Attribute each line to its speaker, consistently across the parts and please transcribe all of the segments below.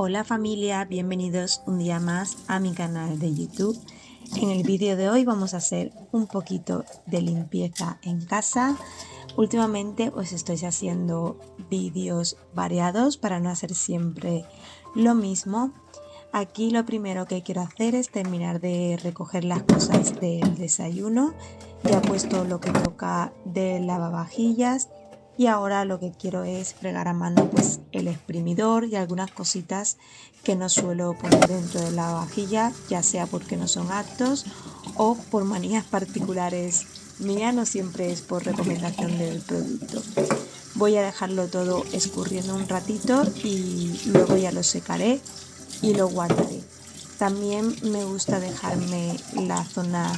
Speaker 1: Hola familia, bienvenidos un día más a mi canal de YouTube. En el vídeo de hoy vamos a hacer un poquito de limpieza en casa. Últimamente os estoy haciendo vídeos variados para no hacer siempre lo mismo. Aquí lo primero que quiero hacer es terminar de recoger las cosas del desayuno. Ya he puesto lo que toca de lavavajillas y ahora lo que quiero es fregar a mano pues el exprimidor y algunas cositas que no suelo poner dentro de la vajilla, ya sea porque no son aptos o por manías particulares mías, no siempre es por recomendación del producto. Voy a dejarlo todo escurriendo un ratito y luego ya lo secaré y lo guardaré. También me gusta dejarme la zona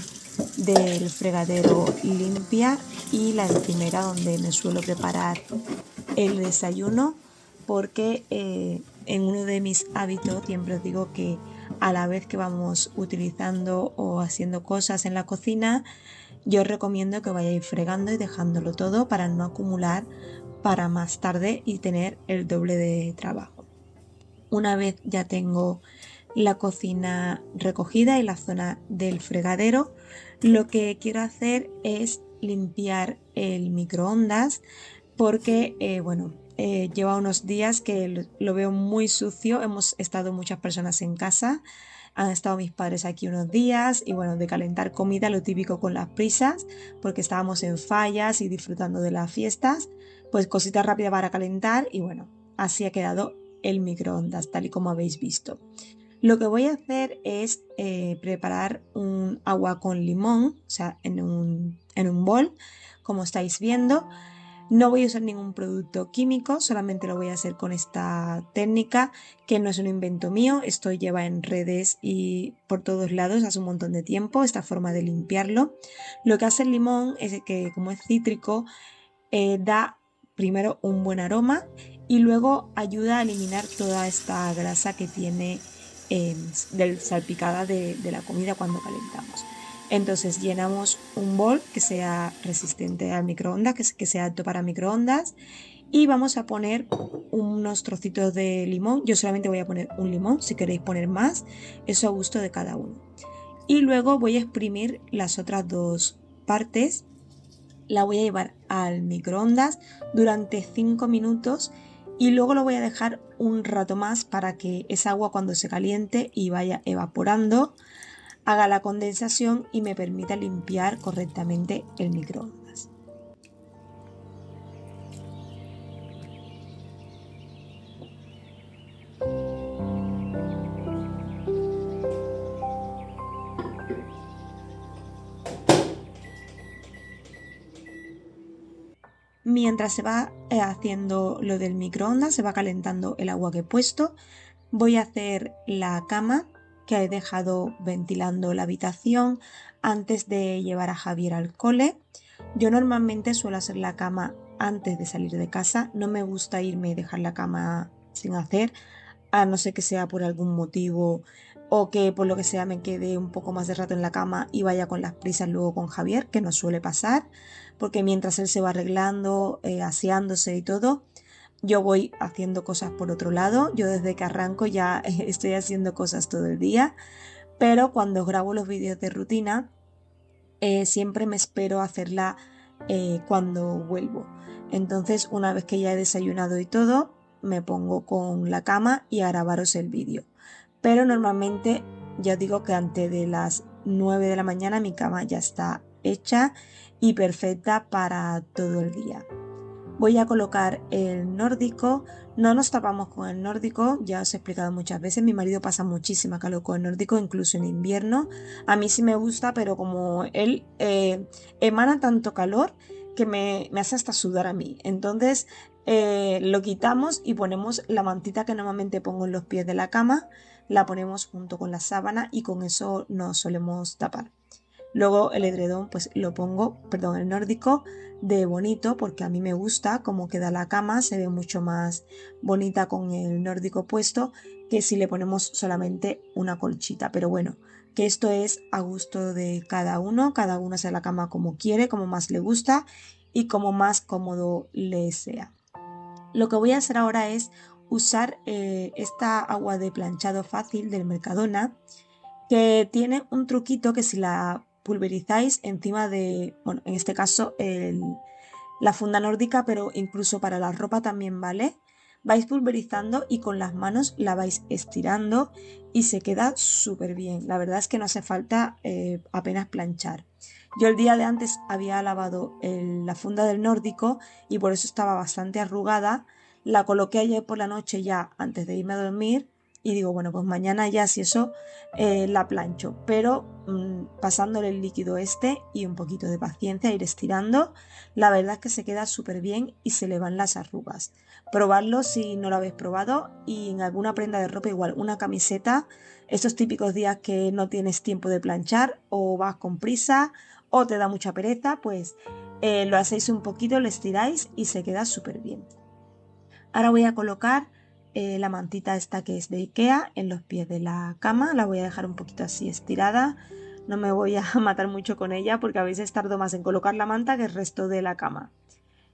Speaker 1: del fregadero limpia y la encimera donde me suelo preparar el desayuno, porque en uno de mis hábitos siempre os digo que a la vez que vamos utilizando o haciendo cosas en la cocina, yo os recomiendo que vayáis fregando y dejándolo todo para no acumular para más tarde y tener el doble de trabajo. Una vez ya tengo la cocina recogida y la zona del fregadero, lo que quiero hacer es limpiar el microondas porque, lleva unos días que lo veo muy sucio. Hemos estado muchas personas en casa, han estado mis padres aquí unos días y bueno, de calentar comida, lo típico con las prisas, porque estábamos en fallas y disfrutando de las fiestas, pues cositas rápidas para calentar y bueno, así ha quedado el microondas, tal y como habéis visto. Lo que voy a hacer es preparar un agua con limón, o sea, en un bol, como estáis viendo. No voy a usar ningún producto químico, solamente lo voy a hacer con esta técnica, que no es un invento mío, esto lleva en redes y por todos lados hace un montón de tiempo, esta forma de limpiarlo. Lo que hace el limón es que, como es cítrico, da primero un buen aroma y luego ayuda a eliminar toda esta grasa que tiene del salpicada de la comida cuando calentamos. Entonces llenamos un bol que sea resistente al microondas, que sea apto para microondas, y vamos a poner unos trocitos de limón. Yo solamente voy a poner un limón, si queréis poner más, eso a gusto de cada uno. Y luego voy a exprimir las otras dos partes, la voy a llevar al microondas durante 5 minutos y luego lo voy a dejar un rato más para que esa agua, cuando se caliente y vaya evaporando, haga la condensación y me permita limpiar correctamente el microondas. Mientras se va haciendo lo del microondas, se va calentando el agua que he puesto, voy a hacer la cama, que he dejado ventilando la habitación antes de llevar a Javier al cole. Yo normalmente suelo hacer la cama antes de salir de casa, no me gusta irme y dejar la cama sin hacer, a no ser que sea por algún motivo o que por lo que sea me quede un poco más de rato en la cama y vaya con las prisas luego con Javier, que no suele pasar, porque mientras él se va arreglando, aseándose y todo, yo voy haciendo cosas por otro lado. Yo desde que arranco ya estoy haciendo cosas todo el día, pero cuando grabo los vídeos de rutina, siempre me espero a hacerla cuando vuelvo. Entonces, una vez que ya he desayunado y todo, me pongo con la cama y a grabaros el vídeo. Pero normalmente, ya os digo que antes de las 9 de la mañana mi cama ya está hecha y perfecta para todo el día. Voy a colocar el nórdico. No nos tapamos con el nórdico, ya os he explicado muchas veces. Mi marido pasa muchísima calor con el nórdico, incluso en invierno. A mí sí me gusta, pero como él emana tanto calor que me hace hasta sudar a mí. Entonces lo quitamos y ponemos la mantita que normalmente pongo en los pies de la cama, la ponemos junto con la sábana y con eso nos solemos tapar. Luego el edredón pues lo pongo, perdón, el nórdico de bonito, porque a mí me gusta cómo queda la cama, se ve mucho más bonita con el nórdico puesto que si le ponemos solamente una colchita. Pero bueno, que esto es a gusto de cada uno hace la cama como quiere, como más le gusta y como más cómodo le sea. Lo que voy a hacer ahora es usar esta agua de planchado fácil del Mercadona, que tiene un truquito que si la pulverizáis encima de, bueno, en este caso la funda nórdica, pero incluso para la ropa también vale. Vais pulverizando y con las manos la vais estirando y se queda súper bien. La verdad es que no hace falta apenas planchar. Yo el día de antes había lavado la funda del nórdico y por eso estaba bastante arrugada. La coloqué ayer por la noche ya antes de irme a dormir y digo, bueno, pues mañana ya si eso la plancho, pero pasándole el líquido este y un poquito de paciencia, ir estirando, la verdad es que se queda súper bien y se le van las arrugas. Probarlo si no lo habéis probado y en alguna prenda de ropa igual, una camiseta, estos típicos días que no tienes tiempo de planchar o vas con prisa o te da mucha pereza, pues lo hacéis un poquito, lo estiráis y se queda súper bien. Ahora voy a colocar la mantita esta que es de IKEA en los pies de la cama. La voy a dejar un poquito así estirada. No me voy a matar mucho con ella porque a veces tardo más en colocar la manta que el resto de la cama.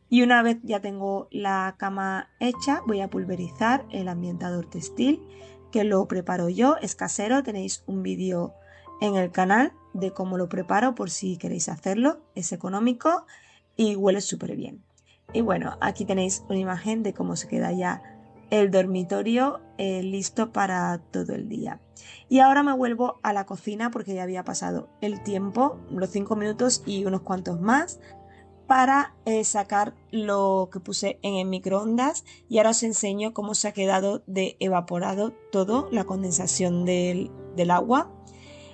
Speaker 1: Y una vez ya tengo la cama hecha, voy a pulverizar el ambientador textil, que lo preparo yo, es casero. Tenéis un vídeo en el canal de cómo lo preparo por si queréis hacerlo. Es económico y huele súper bien. Y bueno, aquí tenéis una imagen de cómo se queda ya el dormitorio listo para todo el día. Y ahora me vuelvo a la cocina porque ya había pasado el tiempo, los 5 minutos y unos cuantos más, para sacar lo que puse en el microondas. Y ahora os enseño cómo se ha quedado de evaporado todo, la condensación del agua.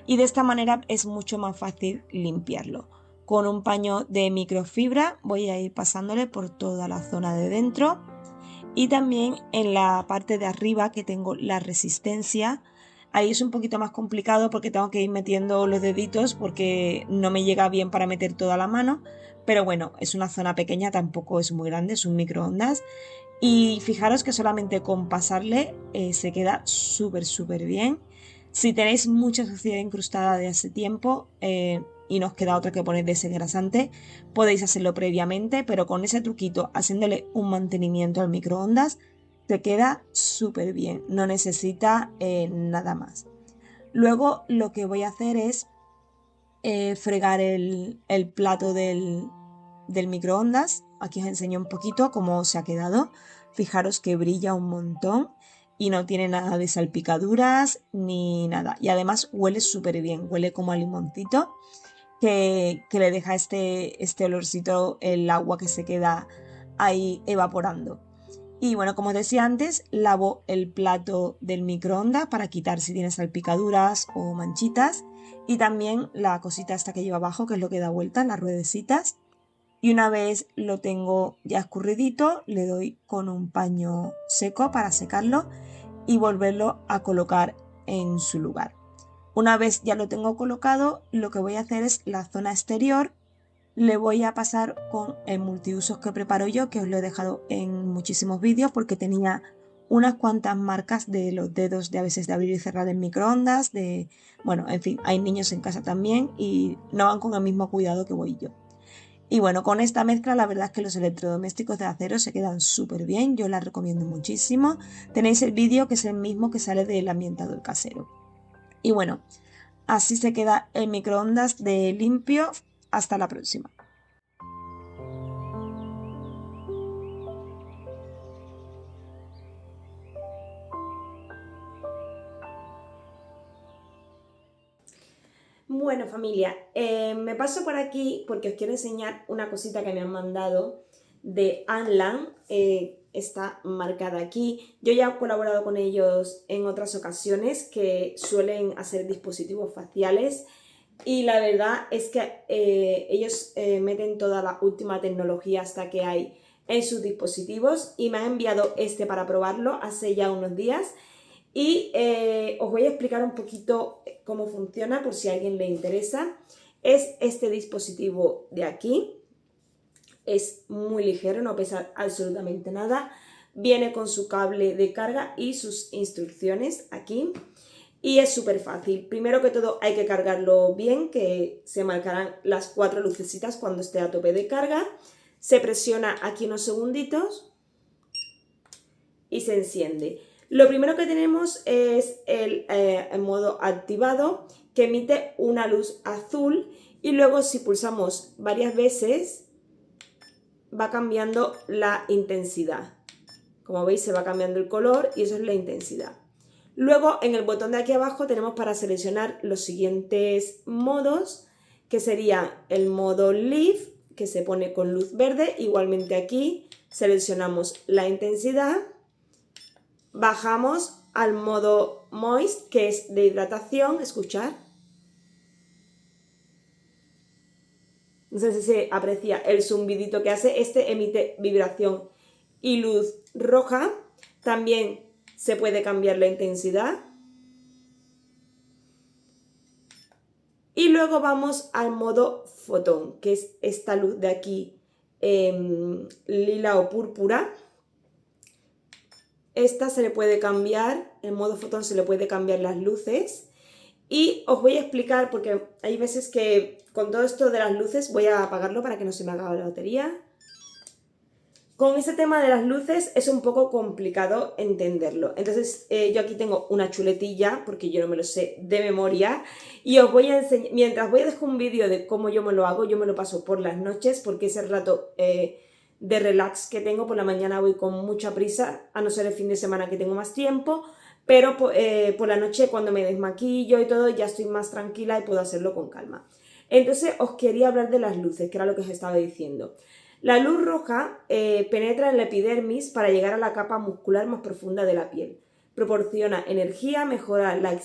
Speaker 1: Y de esta manera es mucho más fácil limpiarlo. Con un paño de microfibra voy a ir pasándole por toda la zona de dentro y también en la parte de arriba que tengo la resistencia. Ahí es un poquito más complicado porque tengo que ir metiendo los deditos porque no me llega bien para meter toda la mano, pero bueno, es una zona pequeña, tampoco es muy grande, es un microondas. Y fijaros que solamente con pasarle se queda súper bien. Si tenéis mucha suciedad incrustada de hace tiempo y no os queda otra que poner desengrasante, podéis hacerlo previamente, pero con ese truquito, haciéndole un mantenimiento al microondas, te queda súper bien. No necesita nada más. Luego lo que voy a hacer es fregar el plato del microondas. Aquí os enseño un poquito cómo se ha quedado. Fijaros que brilla un montón y no tiene nada de salpicaduras ni nada. Y además huele súper bien, huele como a limoncito que le deja este olorcito el agua que se queda ahí evaporando. Y bueno, como os decía antes, lavo el plato del microondas para quitar si tiene salpicaduras o manchitas. Y también la cosita esta que lleva abajo, que es lo que da vuelta, las ruedecitas. Y una vez lo tengo ya escurridito, le doy con un paño seco para secarlo y volverlo a colocar en su lugar. Una vez ya lo tengo colocado, lo que voy a hacer es la zona exterior. Le voy a pasar con el multiusos que preparo yo, que os lo he dejado en muchísimos vídeos porque tenía unas cuantas marcas de los dedos de a veces de abrir y cerrar en microondas, bueno, en fin, hay niños en casa también y no van con el mismo cuidado que voy yo. Y bueno, con esta mezcla la verdad es que los electrodomésticos de acero se quedan súper bien, yo la recomiendo muchísimo. Tenéis el vídeo que es el mismo que sale del ambientador casero. Y bueno, así se queda el microondas de limpio. Hasta la próxima. Bueno, familia, me paso por aquí porque os quiero enseñar una cosita que me han mandado de Anlan. Está marcada aquí. Yo ya he colaborado con ellos en otras ocasiones que suelen hacer dispositivos faciales y la verdad es que ellos meten toda la última tecnología hasta que hay en sus dispositivos y me han enviado este para probarlo hace ya unos días. Y os voy a explicar un poquito cómo funciona por si a alguien le interesa. Es este dispositivo de aquí. Es muy ligero, no pesa absolutamente nada. Viene con su cable de carga y sus instrucciones aquí. Y es súper fácil. Primero que todo hay que cargarlo bien, que se marcarán las 4 lucecitas cuando esté a tope de carga. Se presiona aquí unos segunditos
Speaker 2: y se enciende. Lo primero que tenemos es el modo activado, que emite una luz azul, y luego si pulsamos varias veces va cambiando la intensidad. Como veis, se va cambiando el color y eso es la intensidad. Luego en el botón de aquí abajo tenemos para seleccionar los siguientes modos, que sería el modo Leaf, que se pone con luz verde. Igualmente aquí seleccionamos la intensidad, bajamos al modo Moist, que es de hidratación. Escuchar, no sé si se aprecia el zumbidito que hace. Este emite vibración y luz roja. También se puede cambiar la intensidad. Y luego vamos al modo fotón, que es esta luz de aquí, lila o púrpura. Esta se le puede cambiar, en modo fotón se le puede cambiar las luces. Y os voy a explicar, porque hay veces que con todo esto de las luces voy a apagarlo para que no se me acabe la batería. Con este tema de las luces es un poco complicado entenderlo. Entonces yo aquí tengo una chuletilla, porque yo no me lo sé de memoria, y os voy a enseñar, mientras voy a dejar un vídeo de cómo yo me lo hago. Yo me lo paso por las noches, porque es el rato de relax que tengo. Por la mañana voy con mucha prisa, a no ser el fin de semana que tengo más tiempo, pero por la noche, cuando me desmaquillo y todo, ya estoy más tranquila y puedo hacerlo con calma. Entonces os quería hablar de las luces, que era lo que os estaba diciendo. La luz roja penetra en la epidermis para llegar a la capa muscular más profunda de la piel. Proporciona energía, mejora la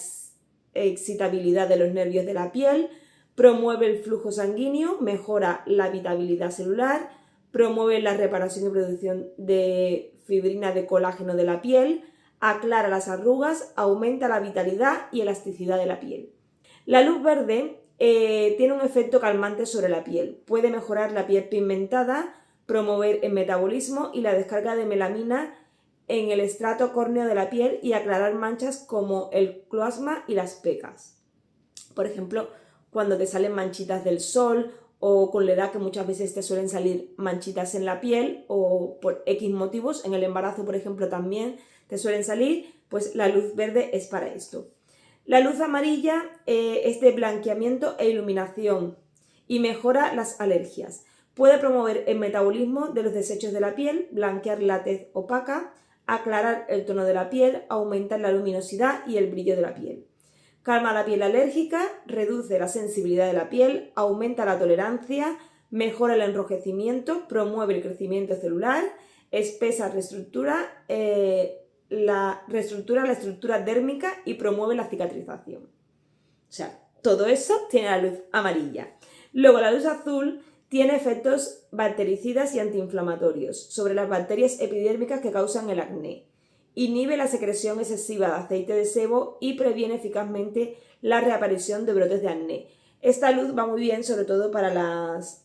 Speaker 2: excitabilidad de los nervios de la piel, promueve el flujo sanguíneo, mejora la habitabilidad celular, promueve la reparación y producción de fibrina de colágeno de la piel, aclara las arrugas, aumenta la vitalidad y elasticidad de la piel. La luz verde tiene un efecto calmante sobre la piel. Puede mejorar la piel pigmentada, promover el metabolismo y la descarga de melamina en el estrato córneo de la piel y aclarar manchas como el cloasma y las pecas. Por ejemplo, cuando te salen manchitas del sol, o con la edad, que muchas veces te suelen salir manchitas en la piel, o por X motivos, en el embarazo por ejemplo también te suelen salir, pues la luz verde es para esto. La luz amarilla es de blanqueamiento e iluminación y mejora las alergias. Puede promover el metabolismo de los desechos de la piel, blanquear la tez opaca, aclarar el tono de la piel, aumentar la luminosidad y el brillo de la piel. Calma la piel alérgica, reduce la sensibilidad de la piel, aumenta la tolerancia, mejora el enrojecimiento, promueve el crecimiento celular, espesa, la estructura dérmica y promueve la cicatrización. O sea, todo eso tiene la luz amarilla. Luego la luz azul tiene efectos bactericidas y antiinflamatorios sobre las bacterias epidérmicas que causan el acné. Inhibe la secreción excesiva de aceite de sebo y previene eficazmente la reaparición de brotes de acné. Esta luz va muy bien sobre todo para las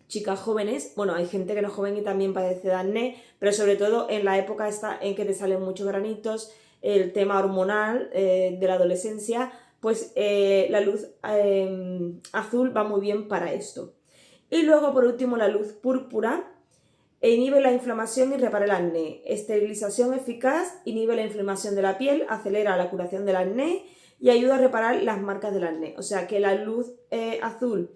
Speaker 2: chicas jóvenes. Bueno, hay gente que no es joven y también padece de acné, pero sobre todo en la época esta en que te salen muchos granitos, el tema hormonal de la adolescencia, pues la luz azul va muy bien para esto. Y luego por último la luz púrpura inhibe la inflamación y repara el acné. Esterilización eficaz, inhibe la inflamación de la piel, acelera la curación del acné y ayuda a reparar las marcas del acné. O sea que la luz azul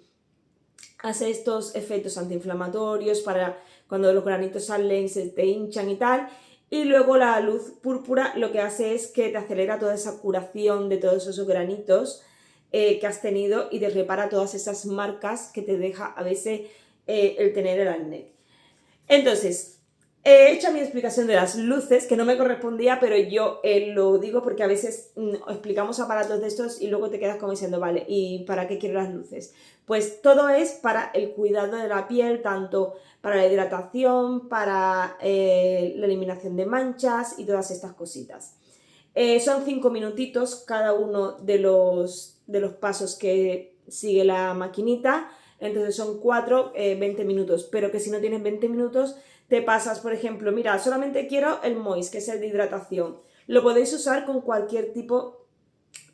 Speaker 2: hace estos efectos antiinflamatorios para cuando los granitos salen, se te hinchan y tal. Y luego la luz púrpura lo que hace es que te acelera toda esa curación de todos esos granitos que has tenido y te repara todas esas marcas que te deja a veces el tener el acné. Entonces, he hecho mi explicación de las luces, que no me correspondía, pero yo lo digo porque a veces explicamos aparatos de estos y luego te quedas como diciendo, vale, ¿y para qué quiero las luces? Pues todo es para el cuidado de la piel, tanto para la hidratación, para la eliminación de manchas y todas estas cositas. Son 5 minutitos cada uno de los pasos que sigue la maquinita. Entonces son 4, 20 minutos, pero que si no tienes 20 minutos te pasas, por ejemplo, mira, solamente quiero el Moist, que es el de hidratación. Lo podéis usar con cualquier tipo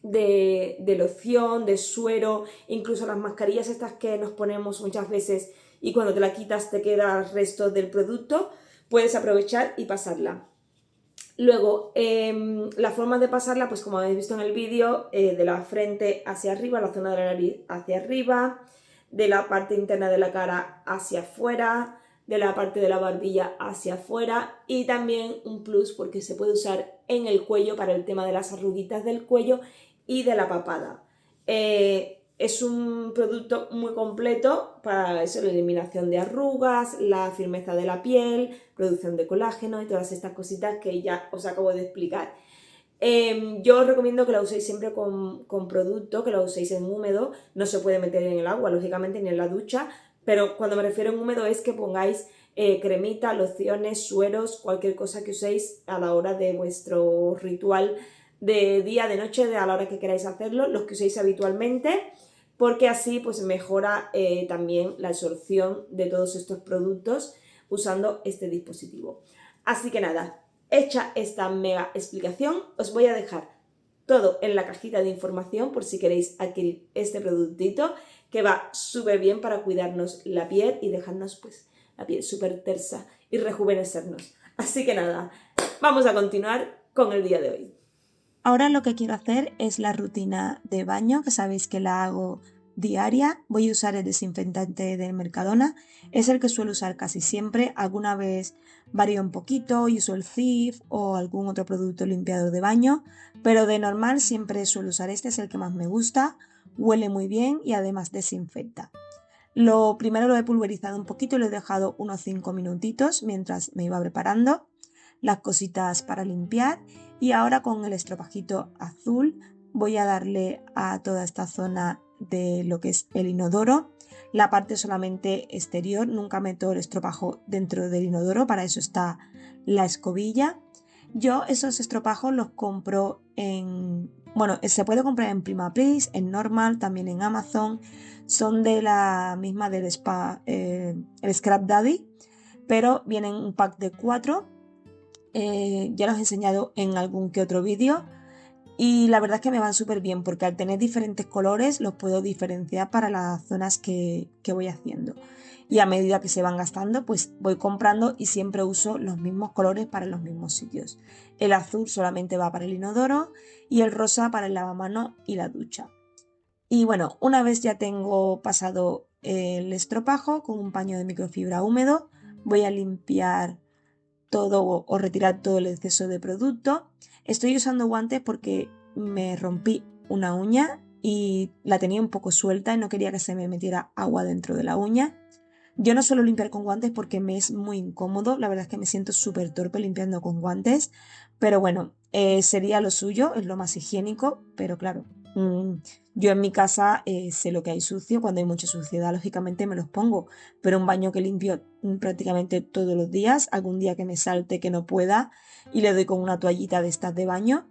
Speaker 2: de loción, de suero, incluso las mascarillas estas que nos ponemos muchas veces y cuando te la quitas te queda el resto del producto, puedes aprovechar y pasarla. Luego, la forma de pasarla, pues como habéis visto en el vídeo, de la frente hacia arriba, la zona de la nariz hacia arriba, de la parte interna de la cara hacia afuera, de la parte de la barbilla hacia afuera, y también un plus porque se puede usar en el cuello para el tema de las arruguitas del cuello y de la papada. Es un producto muy completo para eso, la eliminación de arrugas, la firmeza de la piel, producción de colágeno y todas estas cositas que ya os acabo de explicar. Yo os recomiendo que la uséis siempre con producto, que la uséis en húmedo. No se puede meter en el agua, lógicamente, ni en la ducha, pero cuando me refiero en húmedo es que pongáis cremita, lociones, sueros, cualquier cosa que uséis a la hora de vuestro ritual de día, de noche, a la hora que queráis hacerlo, los que uséis habitualmente, porque así pues mejora también la absorción de todos estos productos usando este dispositivo. Así que nada, hecha esta mega explicación, os voy a dejar todo en la cajita de información por si queréis adquirir este productito que va súper bien para cuidarnos la piel y dejarnos pues la piel súper tersa y rejuvenecernos. Así que nada, vamos a continuar con el día de hoy.
Speaker 1: Ahora lo que quiero hacer es la rutina de baño, que sabéis que la hago diaria. Voy a usar el desinfectante del Mercadona, es el que suelo usar casi siempre. Alguna vez varío un poquito y uso el Cif o algún otro producto limpiador de baño, pero de normal siempre suelo usar este, es el que más me gusta, huele muy bien y además desinfecta. Lo primero lo he pulverizado un poquito y lo he dejado unos 5 minutitos mientras me iba preparando las cositas para limpiar, y ahora con el estropajito azul voy a darle a toda esta zona de lo que es el inodoro, la parte solamente exterior, nunca meto el estropajo dentro del inodoro, para eso está la escobilla. Yo esos estropajos los compro bueno, se puede comprar en Primapris, en Normal, también en Amazon. Son de la misma del spa, el Scrap Daddy, pero vienen un pack de 4. Ya los he enseñado en algún que otro vídeo y la verdad es que me van súper bien porque al tener diferentes colores los puedo diferenciar para las zonas que voy haciendo, y a medida que se van gastando pues voy comprando y siempre uso los mismos colores para los mismos sitios. El azul solamente va para el inodoro y el rosa para el lavamanos y la ducha. Y bueno, una vez ya tengo pasado el estropajo con un paño de microfibra húmedo, voy a limpiar todo o retirar todo el exceso de producto. Estoy usando guantes porque me rompí una uña y la tenía un poco suelta y no quería que se me metiera agua dentro de la uña. Yo no suelo limpiar con guantes porque me es muy incómodo, la verdad es que me siento súper torpe limpiando con guantes, pero bueno, sería lo suyo, es lo más higiénico, pero claro, yo en mi casa sé lo que hay sucio, cuando hay mucha suciedad lógicamente me los pongo, pero un baño que limpio prácticamente todos los días, algún día que me salte que no pueda y le doy con una toallita de estas de baño.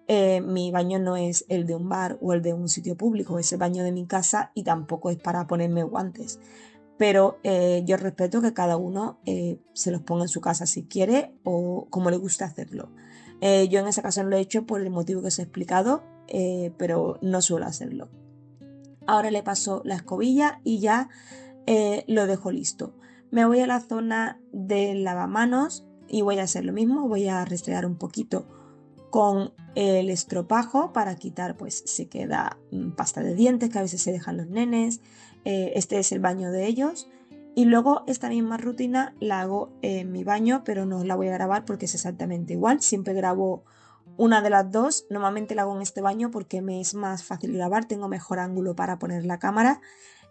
Speaker 1: Mi baño no es el de un bar o el de un sitio público, es el baño de mi casa y tampoco es para ponerme guantes, pero yo respeto que cada uno se los ponga en su casa si quiere o como le gusta hacerlo. Yo en ese caso no lo he hecho por el motivo que os he explicado, pero no suelo hacerlo. Ahora le paso la escobilla y ya lo dejo listo. Me voy a la zona del lavamanos y voy a hacer lo mismo, voy a restregar un poquito con el estropajo para quitar, pues se queda pasta de dientes que a veces se dejan los nenes. Este es el baño de ellos, y luego esta misma rutina la hago en mi baño, pero no la voy a grabar porque es exactamente igual, siempre grabo una de las dos. Normalmente la hago en este baño porque me es más fácil grabar, tengo mejor ángulo para poner la cámara.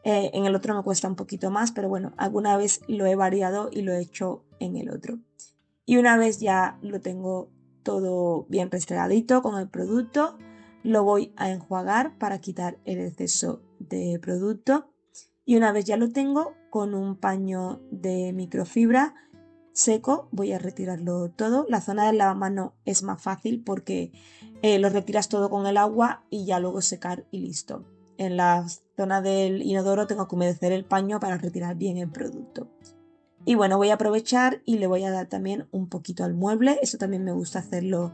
Speaker 1: En el otro me cuesta un poquito más, pero bueno, alguna vez lo he variado y lo he hecho en el otro. Y una vez ya lo tengo todo bien restregadito con el producto, lo voy a enjuagar para quitar el exceso de producto. Y una vez ya lo tengo, con un paño de microfibra seco voy a retirarlo todo. La zona del lavamanos es más fácil porque lo retiras todo con el agua y ya luego secar y listo. En la zona del inodoro tengo que humedecer el paño para retirar bien el producto. Y bueno, voy a aprovechar y le voy a dar también un poquito al mueble. Eso también me gusta hacerlo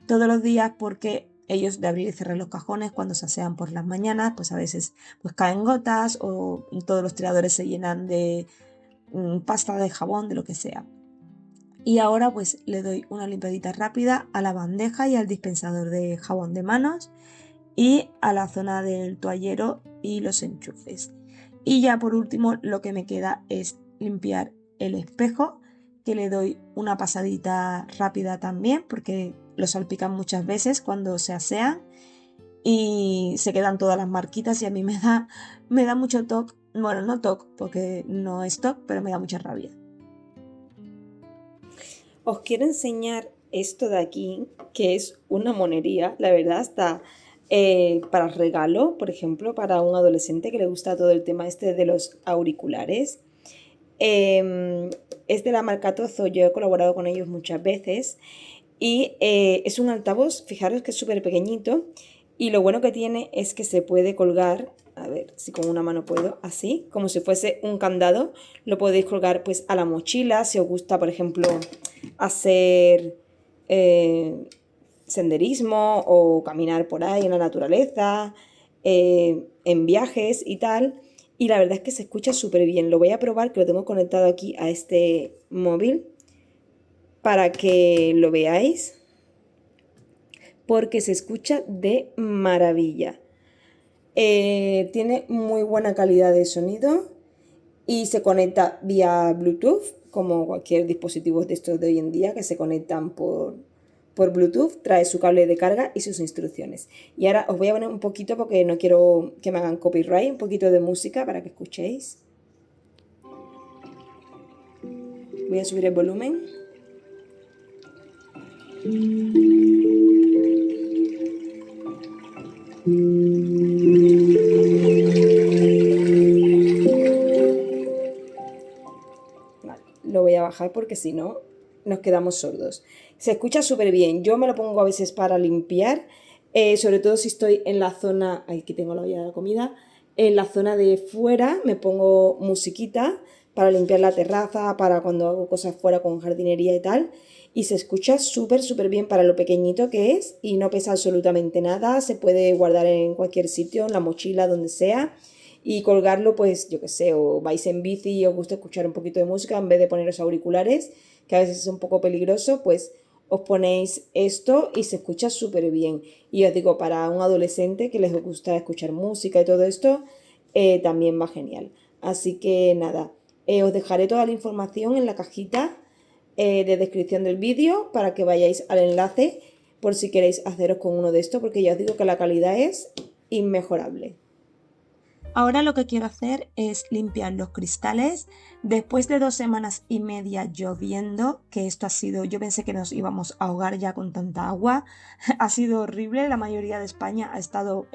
Speaker 1: todos los días porque ellos, de abrir y cerrar los cajones cuando se asean por las mañanas, pues a veces pues caen gotas o todos los tiradores se llenan de pasta de jabón, de lo que sea. Y ahora pues le doy una limpiadita rápida a la bandeja y al dispensador de jabón de manos y a la zona del toallero y los enchufes. Y ya por último lo que me queda es limpiar el espejo, que le doy una pasadita rápida también porque lo salpican muchas veces cuando se asean y se quedan todas las marquitas y a mí me da mucho toque, bueno, no toque porque no es toque, pero me da mucha rabia.
Speaker 2: Os quiero enseñar esto de aquí, que es una monería, la verdad, está para regalo, por ejemplo, para un adolescente que le gusta todo el tema este de los auriculares. Es de la marca Tozo, yo he colaborado con ellos muchas veces y es un altavoz, fijaros que es súper pequeñito y lo bueno que tiene es que se puede colgar, a ver si con una mano puedo, así, como si fuese un candado, lo podéis colgar pues a la mochila, si os gusta por ejemplo hacer senderismo o caminar por ahí en la naturaleza, en viajes y tal. Y la verdad es que se escucha súper bien. Lo voy a probar, que lo tengo conectado aquí a este móvil para que lo veáis. Porque se escucha de maravilla. Tiene muy buena calidad de sonido y se conecta vía Bluetooth, como cualquier dispositivo de estos de hoy en día que se conectan por Bluetooth. Trae su cable de carga y sus instrucciones. Y ahora os voy a poner un poquito, porque no quiero que me hagan copyright, un poquito de música para que escuchéis. Voy a subir el volumen. Vale, lo voy a bajar porque si no nos quedamos sordos. Se escucha súper bien. Yo me lo pongo a veces para limpiar, sobre todo si estoy en la zona, aquí tengo la olla de la comida, en la zona de fuera me pongo musiquita para limpiar la terraza, para cuando hago cosas fuera con jardinería y tal. Y se escucha súper, súper bien para lo pequeñito que es y no pesa absolutamente nada. Se puede guardar en cualquier sitio, en la mochila, donde sea. Y colgarlo, pues, yo qué sé, o vais en bici y os gusta escuchar un poquito de música, en vez de poneros auriculares, que a veces es un poco peligroso, pues os ponéis esto y se escucha súper bien. Y os digo, para un adolescente que les gusta escuchar música y todo esto, también va genial. Así que nada, os dejaré toda la información en la cajita de descripción del vídeo para que vayáis al enlace por si queréis haceros con uno de estos, porque ya os digo que la calidad es inmejorable.
Speaker 1: Ahora lo que quiero hacer es limpiar los cristales. Después de 2 semanas y media lloviendo, que esto ha sido, yo pensé que nos íbamos a ahogar ya con tanta agua, ha sido horrible, la mayoría de España ha estado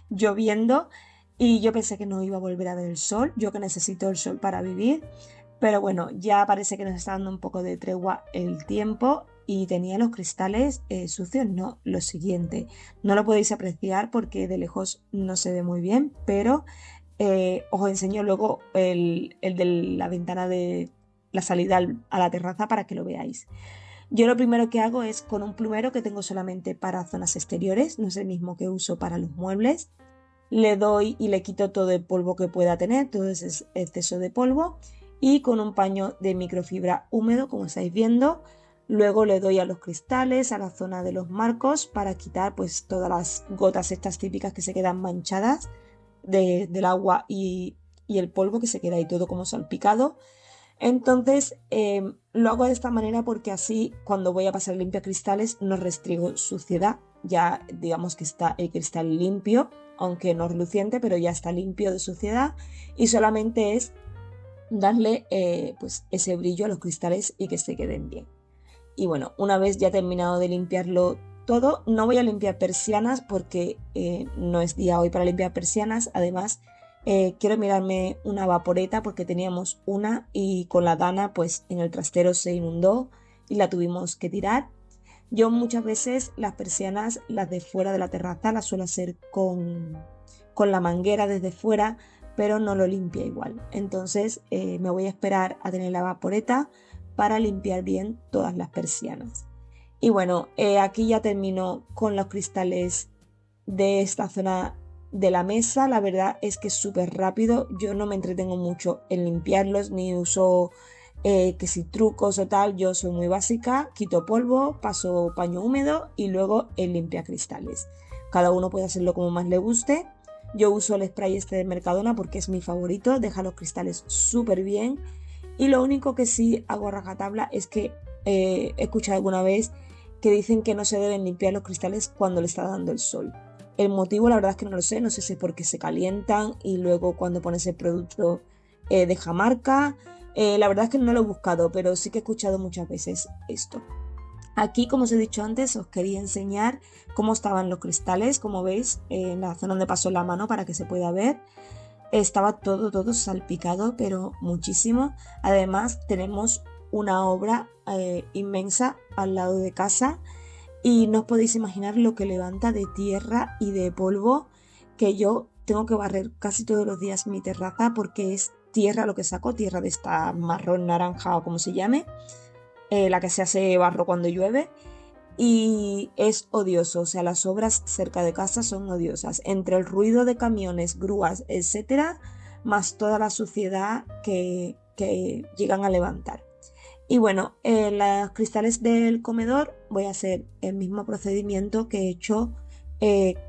Speaker 1: lloviendo y yo pensé que no iba a volver a ver el sol, yo que necesito el sol para vivir, pero bueno, ya parece que nos está dando un poco de tregua el tiempo y tenía los cristales sucios. No, lo siguiente, no lo podéis apreciar porque de lejos no se ve muy bien, pero os enseño luego el de la ventana de la salida a la terraza para que lo veáis. Yo lo primero que hago es con un plumero que tengo solamente para zonas exteriores, no es el mismo que uso para los muebles. Le doy y le quito todo el polvo que pueda tener, todo ese exceso de polvo, y con un paño de microfibra húmedo, como estáis viendo, luego le doy a los cristales, a la zona de los marcos, para quitar pues todas las gotas estas típicas que se quedan manchadas del agua y el polvo que se queda ahí todo como salpicado. Entonces lo hago de esta manera porque así cuando voy a pasar limpia cristales no restriego suciedad. Ya digamos que está el cristal limpio, aunque no reluciente, pero ya está limpio de suciedad y solamente es darle pues ese brillo a los cristales y que se queden bien. Y bueno, una vez ya terminado de limpiarlo todo, no voy a limpiar persianas porque no es día hoy para limpiar persianas. Además, quiero mirarme una vaporeta porque teníamos una y con la Dana pues en el trastero se inundó y la tuvimos que tirar. Yo muchas veces las persianas, las de fuera de la terraza, las suelo hacer con la manguera desde fuera, pero no lo limpia igual. Entonces me voy a esperar a tener la vaporeta para limpiar bien todas las persianas. Y bueno, aquí ya termino con los cristales de esta zona de la mesa. La verdad es que es súper rápido. Yo no me entretengo mucho en limpiarlos ni uso que si trucos o tal, yo soy muy básica, quito polvo, paso paño húmedo y luego el limpiacristales. Cada uno puede hacerlo como más le guste. Yo uso el spray este de Mercadona porque es mi favorito, deja los cristales súper bien. Y lo único que sí hago a rajatabla es que he escuchado alguna vez que dicen que no se deben limpiar los cristales cuando le está dando el sol. El motivo la verdad es que no lo sé, no sé si es porque se calientan y luego cuando pones el producto deja marca. La verdad es que no lo he buscado, pero sí que he escuchado muchas veces esto. Aquí, como os he dicho antes, os quería enseñar cómo estaban los cristales, como veis, en la zona donde pasó la mano para que se pueda ver. Estaba todo salpicado, pero muchísimo. Además, tenemos una obra inmensa al lado de casa y no os podéis imaginar lo que levanta de tierra y de polvo, que yo tengo que barrer casi todos los días mi terraza porque es tierra lo que saco, tierra de esta marrón naranja o como se llame, la que se hace barro cuando llueve. Y es odioso, o sea, las obras cerca de casa son odiosas, entre el ruido de camiones, grúas, etcétera, más toda la suciedad que llegan a levantar. Y bueno, en los cristales del comedor voy a hacer el mismo procedimiento que he hecho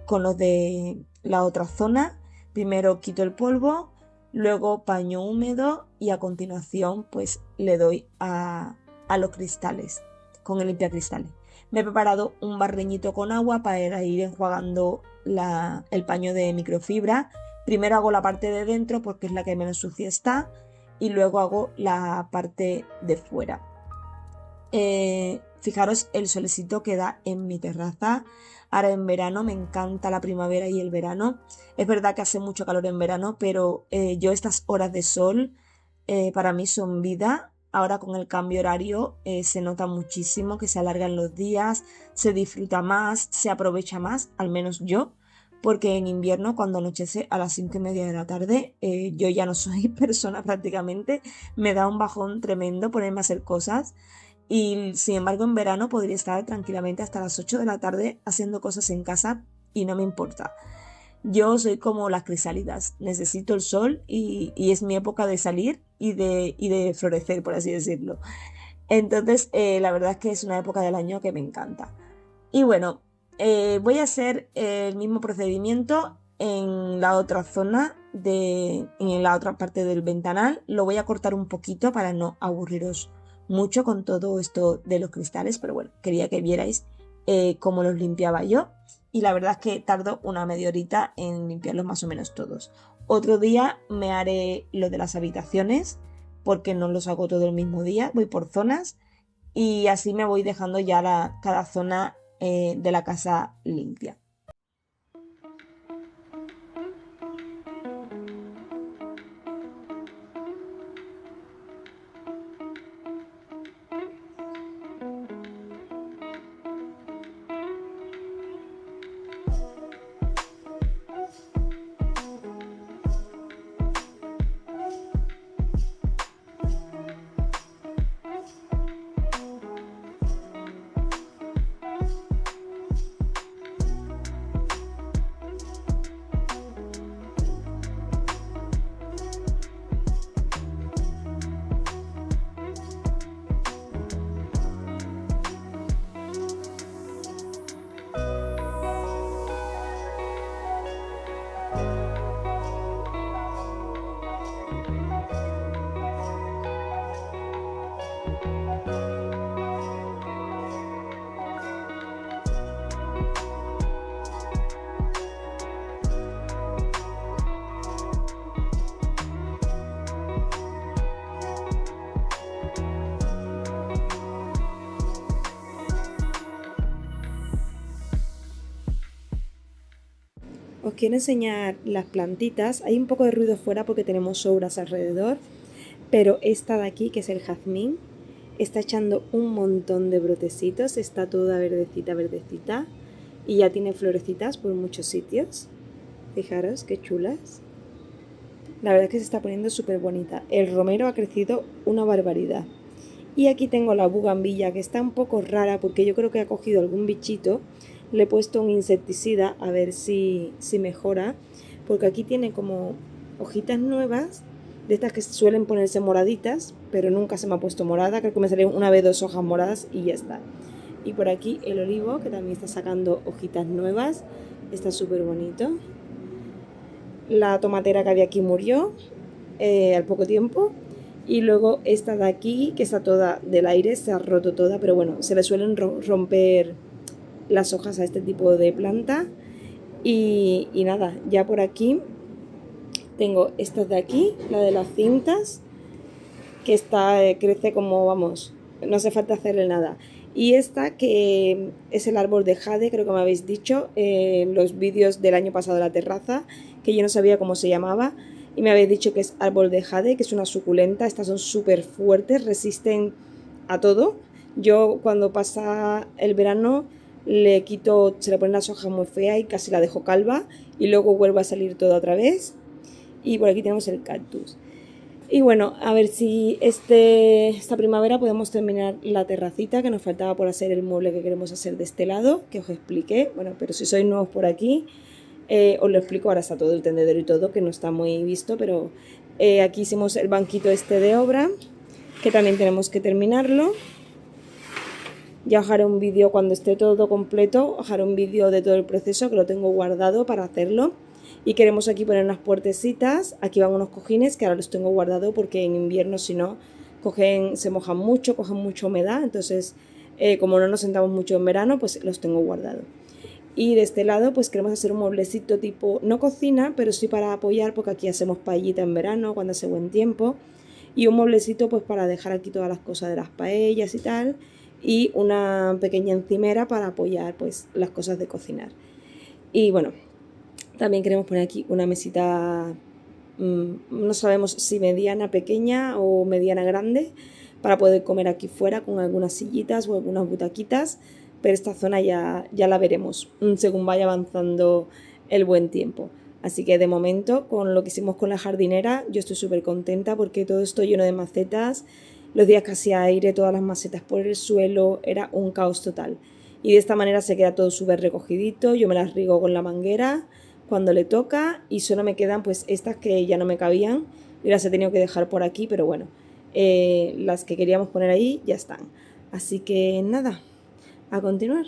Speaker 1: con los de la otra zona. Primero quito el polvo, luego paño húmedo y a continuación pues le doy a los cristales con el limpiacristales. Me he preparado un barreñito con agua para ir enjuagando el paño de microfibra. Primero hago la parte de dentro porque es la que menos sucia está y luego hago la parte de fuera. Fijaros el solecito que da en mi terraza. Ahora en verano me encanta la primavera y el verano. Es verdad que hace mucho calor en verano, pero yo estas horas de sol para mí son vida. Ahora con el cambio horario se nota muchísimo que se alargan los días, se disfruta más, se aprovecha más, al menos yo, porque en invierno cuando anochece a las 5:30 de la tarde yo ya no soy persona prácticamente, me da un bajón tremendo ponerme a hacer cosas y sin embargo en verano podría estar tranquilamente hasta las 8 de la tarde haciendo cosas en casa y no me importa. Yo soy como las crisálidas, necesito el sol y es mi época de salir y de florecer, por así decirlo. Entonces, la verdad es que es una época del año que me encanta. Y bueno, voy a hacer el mismo procedimiento en la otra zona, en la otra parte del ventanal. Lo voy a cortar un poquito para no aburriros mucho con todo esto de los cristales, pero bueno, quería que vierais cómo los limpiaba yo. Y la verdad es que tardo una media horita en limpiarlos más o menos todos. Otro día me haré lo de las habitaciones, porque no los hago todo el mismo día, voy por zonas y así me voy dejando ya cada zona de la casa limpia. Os quiero enseñar las plantitas. Hay un poco de ruido fuera porque tenemos obras alrededor, pero esta de aquí, que es el jazmín, está echando un montón de brotecitos, está toda verdecita, verdecita y ya tiene florecitas por muchos sitios. Fijaros qué chulas. La verdad es que se está poniendo súper bonita. El romero ha crecido una barbaridad. Y aquí tengo la bugambilla que está un poco rara porque yo creo que ha cogido algún bichito. Le he puesto un insecticida a ver si mejora. Porque aquí tiene como hojitas nuevas,
Speaker 2: de estas que suelen ponerse moraditas, pero nunca se me ha puesto morada. Creo que me salieron una vez 2 hojas moradas y ya está. Y por aquí el olivo, que también está sacando hojitas nuevas, está súper bonito. La tomatera que había aquí murió al poco tiempo. Y luego esta de aquí, que está toda del aire, se ha roto toda, pero bueno, se le suelen romper las hojas a este tipo de planta. Y nada, ya por aquí tengo esta de aquí, la de las cintas, que está, crece como, vamos, no hace falta hacerle nada. Y esta que es el árbol de jade, creo que me habéis dicho en los vídeos del año pasado de la terraza, que yo no sabía cómo se llamaba, y me habéis dicho que es árbol de jade, que es una suculenta. Estas son súper fuertes, resisten a todo. Yo cuando pasa el verano le quito, se le ponen las hojas muy feas y casi la dejo calva, y luego vuelve a salir toda otra vez. Y por aquí tenemos el cactus. Y bueno, a ver si esta primavera podemos terminar la terracita, que nos faltaba por hacer el mueble que queremos hacer de este lado, que os expliqué. Bueno, pero si sois nuevos por aquí, os lo explico. Ahora está todo el tendedero y todo, que no está muy visto, pero aquí hicimos el banquito este de obra, que también tenemos que terminarlo. Ya os haré un vídeo cuando esté todo completo, os haré un vídeo de todo el proceso, que lo tengo guardado para hacerlo. Y queremos aquí poner unas puertecitas. Aquí van unos cojines que ahora los tengo guardados porque en invierno, si no, se mojan mucho, cogen mucha humedad. Entonces, como no nos sentamos mucho en verano, pues los tengo guardados. Y de este lado, pues queremos hacer un mueblecito tipo, no cocina, pero sí para apoyar, porque aquí hacemos paellita en verano cuando hace buen tiempo. Y un mueblecito pues para dejar aquí todas las cosas de las paellas y tal. Y una pequeña encimera para apoyar pues las cosas de cocinar. Y bueno, también queremos poner aquí una mesita, no sabemos si mediana pequeña o mediana grande, para poder comer aquí fuera con algunas sillitas o algunas butaquitas, pero esta zona ya la veremos según vaya avanzando el buen tiempo. Así que de momento, con lo que hicimos con la jardinera, yo estoy súper contenta porque todo esto lleno de macetas, los días que hacía aire, todas las macetas por el suelo, era un caos total. Y de esta manera se queda todo súper recogidito, yo me las riego con la manguera cuando le toca y solo me quedan pues estas que ya no me cabían y las he tenido que dejar por aquí, pero bueno, las que queríamos poner ahí ya están. Así que nada, a continuar.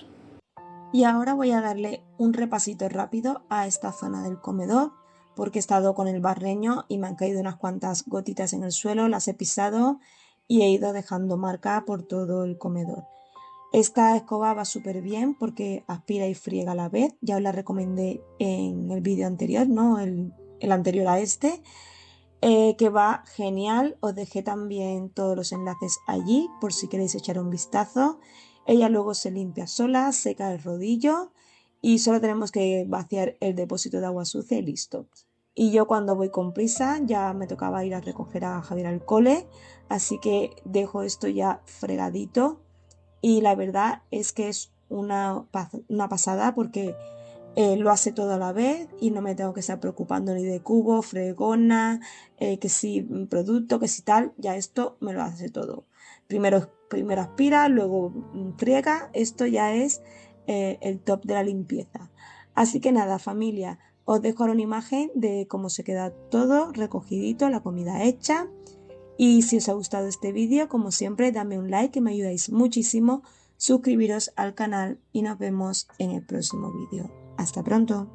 Speaker 1: Y ahora voy a darle un repasito rápido a esta zona del comedor, porque he estado con el barreño y me han caído unas cuantas gotitas en el suelo, las he pisado y he ido dejando marca por todo el comedor. Esta escoba va súper bien porque aspira y friega a la vez. Ya os la recomendé en el vídeo anterior, ¿no? El anterior a este, que va genial. Os dejé también todos los enlaces allí por si queréis echar un vistazo. Ella luego se limpia sola, seca el rodillo y solo tenemos que vaciar el depósito de agua sucia y listo. Y yo cuando voy con prisa ya me tocaba ir a recoger a Javier al cole, así que dejo esto ya fregadito y la verdad es que es una pasada porque lo hace todo a la vez y no me tengo que estar preocupando ni de cubo, fregona, que si producto, que si tal, ya esto me lo hace todo. Primero aspira, luego friega, esto ya es el top de la limpieza. Así que nada, familia, os dejo ahora una imagen de cómo se queda todo recogidito, la comida hecha. Y si os ha gustado este vídeo, como siempre, dame un like que me ayudáis muchísimo, suscribiros al canal y nos vemos en el próximo vídeo. Hasta pronto.